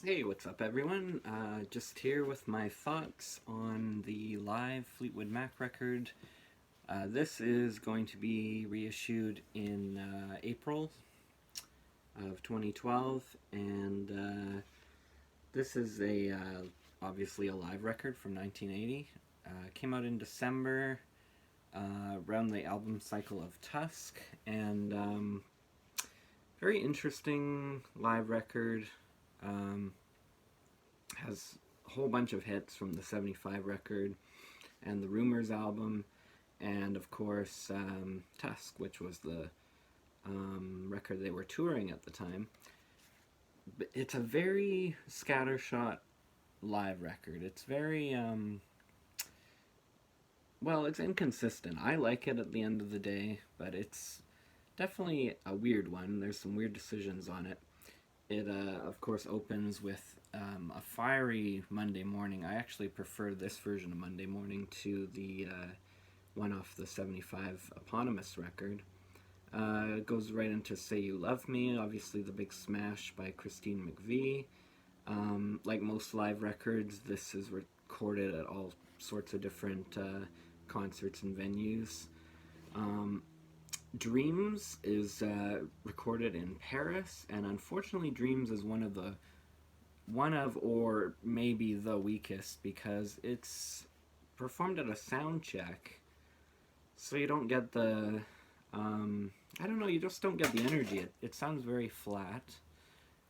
Hey, what's up, everyone? Just here with my thoughts on the live Fleetwood Mac record. This is going to be reissued in April of 2012, and this is obviously a live record from 1980. Came out in December, around the album cycle of Tusk, and very interesting live record. Um, has a whole bunch of hits from the 75 record and the Rumors album, and of course Tusk, which was the record they were touring at the time. But it's a very scattershot live record. It's very, well, it's inconsistent. I like it at the end of the day, but it's definitely a weird one. There's some weird decisions on it. It, of course, opens with a fiery Monday Morning. I actually prefer this version of Monday Morning to the one off the 75 eponymous record. It goes right into Say You Love Me, obviously the big smash by Christine McVie. Like most live records, this is recorded at all sorts of different concerts and venues. Dreams is recorded in Paris, and unfortunately, Dreams is one of or maybe the weakest because it's performed at a sound check, so you don't get the I don't know, you just don't get the energy. It sounds very flat,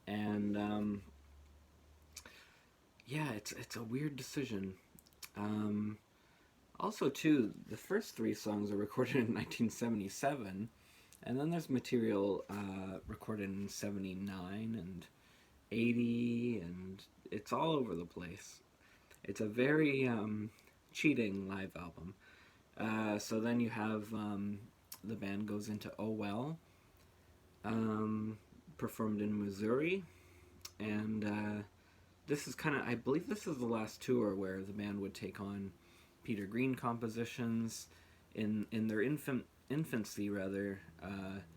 and yeah, it's a weird decision. Also, too, the first three songs are recorded in 1977, and then there's material recorded in 79 and 80, and it's all over the place. It's a very cheating live album. So then you have the band goes into Oh Well, performed in Missouri, and this is kind of, I believe this is the last tour where the band would take on Peter Green compositions in their infancy, rather,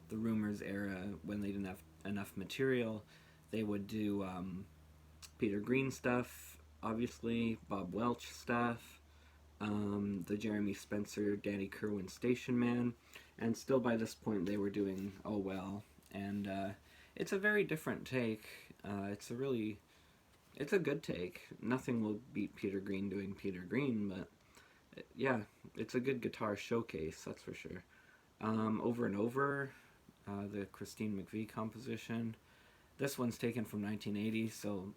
the Rumors era, when they didn't have enough material. They would do Peter Green stuff, obviously, Bob Welch stuff, the Jeremy Spencer, Danny Kerwin Station Man, and still by this point they were doing Oh Well, and it's a very different take. It's a good take. Nothing will beat Peter Green doing Peter Green, but yeah, it's a good guitar showcase, that's for sure. Over and Over, the Christine McVie composition. This one's taken from 1980, so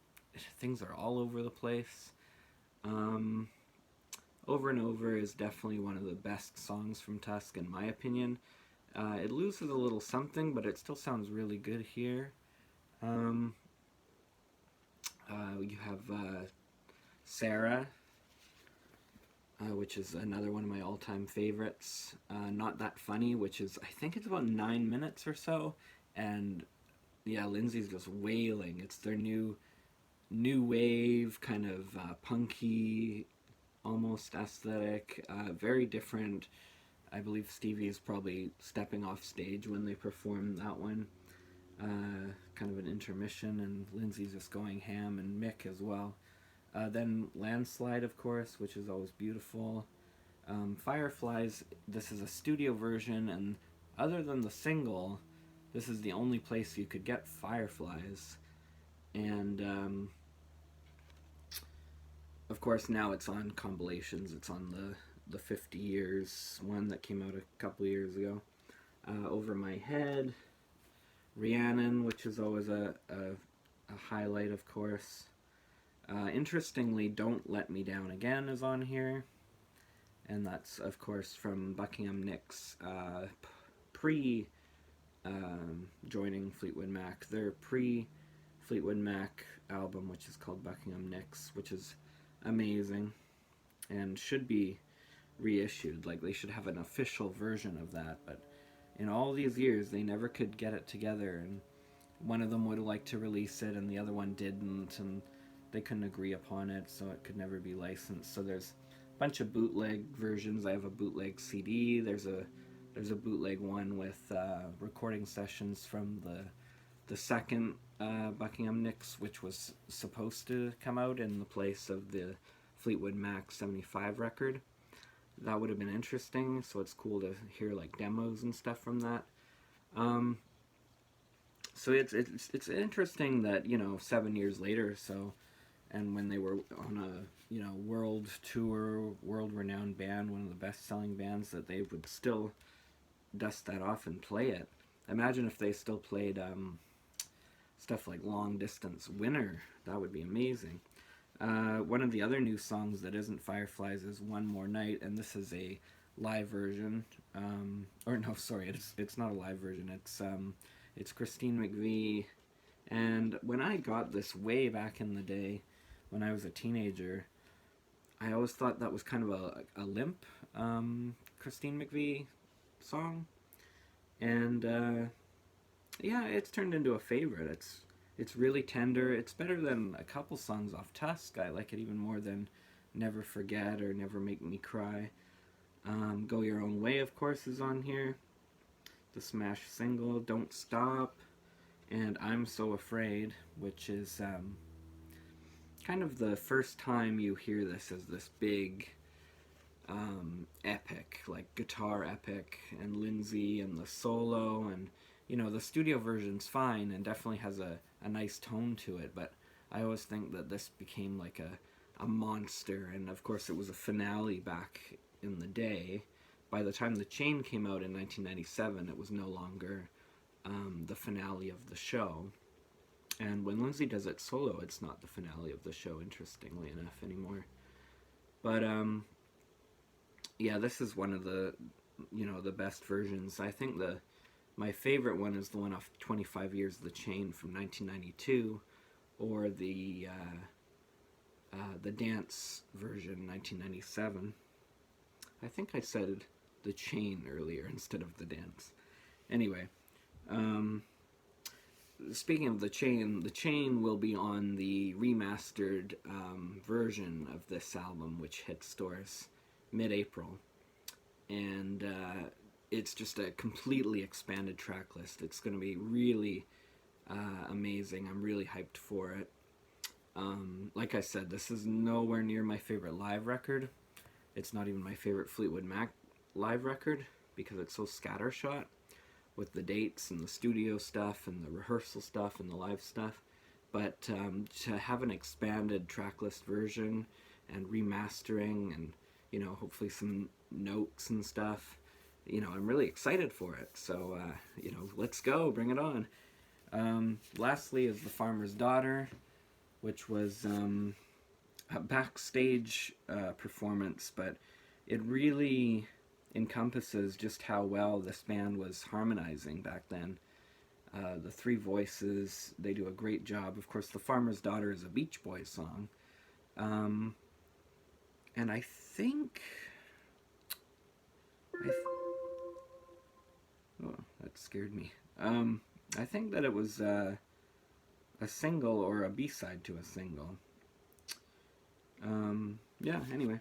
things are all over the place. Over and Over is definitely one of the best songs from Tusk, in my opinion. It loses a little something, but it still sounds really good here. You have Sarah, which is another one of my all-time favorites. Not That Funny, which is, I think it's about 9 minutes or so, and yeah, Lindsay's just wailing. It's their new wave, kind of punky, almost aesthetic, very different. I believe Stevie is probably stepping off stage when they perform that one. Kind of an intermission, and Lindsay's just going ham, and Mick as well. Then Landslide, of course, which is always beautiful. Fireflies, this is a studio version, and other than the single, this is the only place you could get Fireflies. And of course, now it's on compilations. It's on the 50 years one that came out a couple years ago. Over My Head, Rhiannon, which is always a highlight, of course. Interestingly, Don't Let Me Down Again is on here, and that's, of course, from Buckingham Nicks' pre joining Fleetwood Mac. Their pre-Fleetwood Mac album, which is called Buckingham Nicks, which is amazing and should be reissued. Like, they should have an official version of that, but in all these years they never could get it together, and one of them would like to release it and the other one didn't, and they couldn't agree upon it, so it could never be licensed. So there's a bunch of bootleg versions. I have a bootleg CD. There's a bootleg one with recording sessions from the second Buckingham Nicks, which was supposed to come out in the place of the Fleetwood Mac 75 record. That would have been interesting, so it's cool to hear like demos and stuff from that. So it's interesting that, you know, 7 years later or so, and when they were on a, you know, world tour, world renowned band, one of the best selling bands, that they would still dust that off and play it. Imagine if they still played stuff like Long Distance Winner. That would be amazing. One of the other new songs that isn't Fireflies is One More Night, and this is a live version. Or no, sorry, it's not a live version. It's Christine McVie. And when I got this way back in the day, when I was a teenager, I always thought that was kind of a limp Christine McVie song. And yeah, it's turned into a favorite. It's really tender. It's better than a couple songs off Tusk. I like it even more than Never Forget or Never Make Me Cry. Go Your Own Way, of course, is on here. The smash single, Don't Stop, and I'm So Afraid, which is kind of the first time you hear this as this big epic, like guitar epic, and Lindsay and the solo, and you know, the studio version's fine and definitely has a nice tone to it, but I always think that this became like a monster, and of course it was a finale back in the day. By the time The Chain came out in 1997, it was no longer the finale of the show. And when Lindsay does it solo, it's not the finale of the show, interestingly enough, anymore. But, yeah, this is one of the, you know, the best versions. I think my favorite one is the one off 25 Years of the Chain from 1992, or the dance version, 1997. I think I said The Chain earlier instead of the dance. Anyway, speaking of The Chain will be on the remastered version of this album, which hit stores mid-April. And it's just a completely expanded track list. It's going to be really amazing. I'm really hyped for it. Like I said, this is nowhere near my favorite live record. It's not even my favorite Fleetwood Mac live record because it's so scattershot with the dates and the studio stuff and the rehearsal stuff and the live stuff. But to have an expanded tracklist version and remastering and, you know, hopefully some notes and stuff, you know, I'm really excited for it. So, you know, let's go, bring it on. Lastly is The Farmer's Daughter, which was a backstage performance, but it really encompasses just how well this band was harmonizing back then. The three voices, they do a great job. Of course, The Farmer's Daughter is a Beach Boys song. And I think... oh, that scared me. I think that it was a single or a B-side to a single. Yeah, anyway.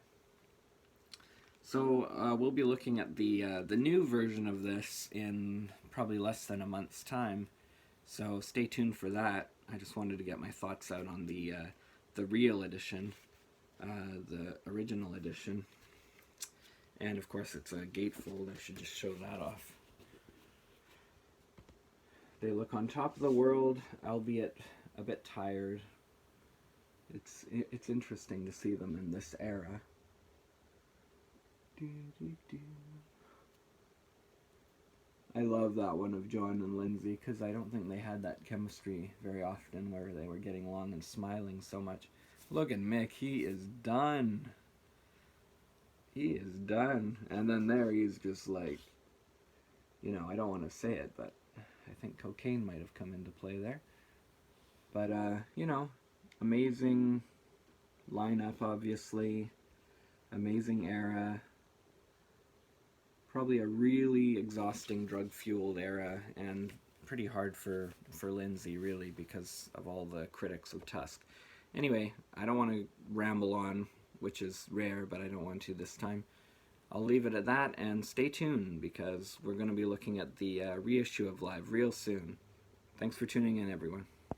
So we'll be looking at the new version of this in probably less than a month's time. So stay tuned for that. I just wanted to get my thoughts out on the real edition, the original edition. And of course it's a gatefold. I should just show that off. They look on top of the world, albeit a bit tired. It's interesting to see them in this era. I love that one of John and Lindsay because I don't think they had that chemistry very often where they were getting along and smiling so much. Look at Mick, he is done. He is done. And then there he's just like, you know, I don't want to say it, but I think cocaine might have come into play there. But, you know, amazing lineup, obviously. Amazing era. Probably a really exhausting drug-fueled era, and pretty hard for Lindsay, really, because of all the critics of Tusk. Anyway, I don't want to ramble on, which is rare, but I don't want to this time. I'll leave it at that, and stay tuned, because we're going to be looking at the reissue of Live real soon. Thanks for tuning in, everyone.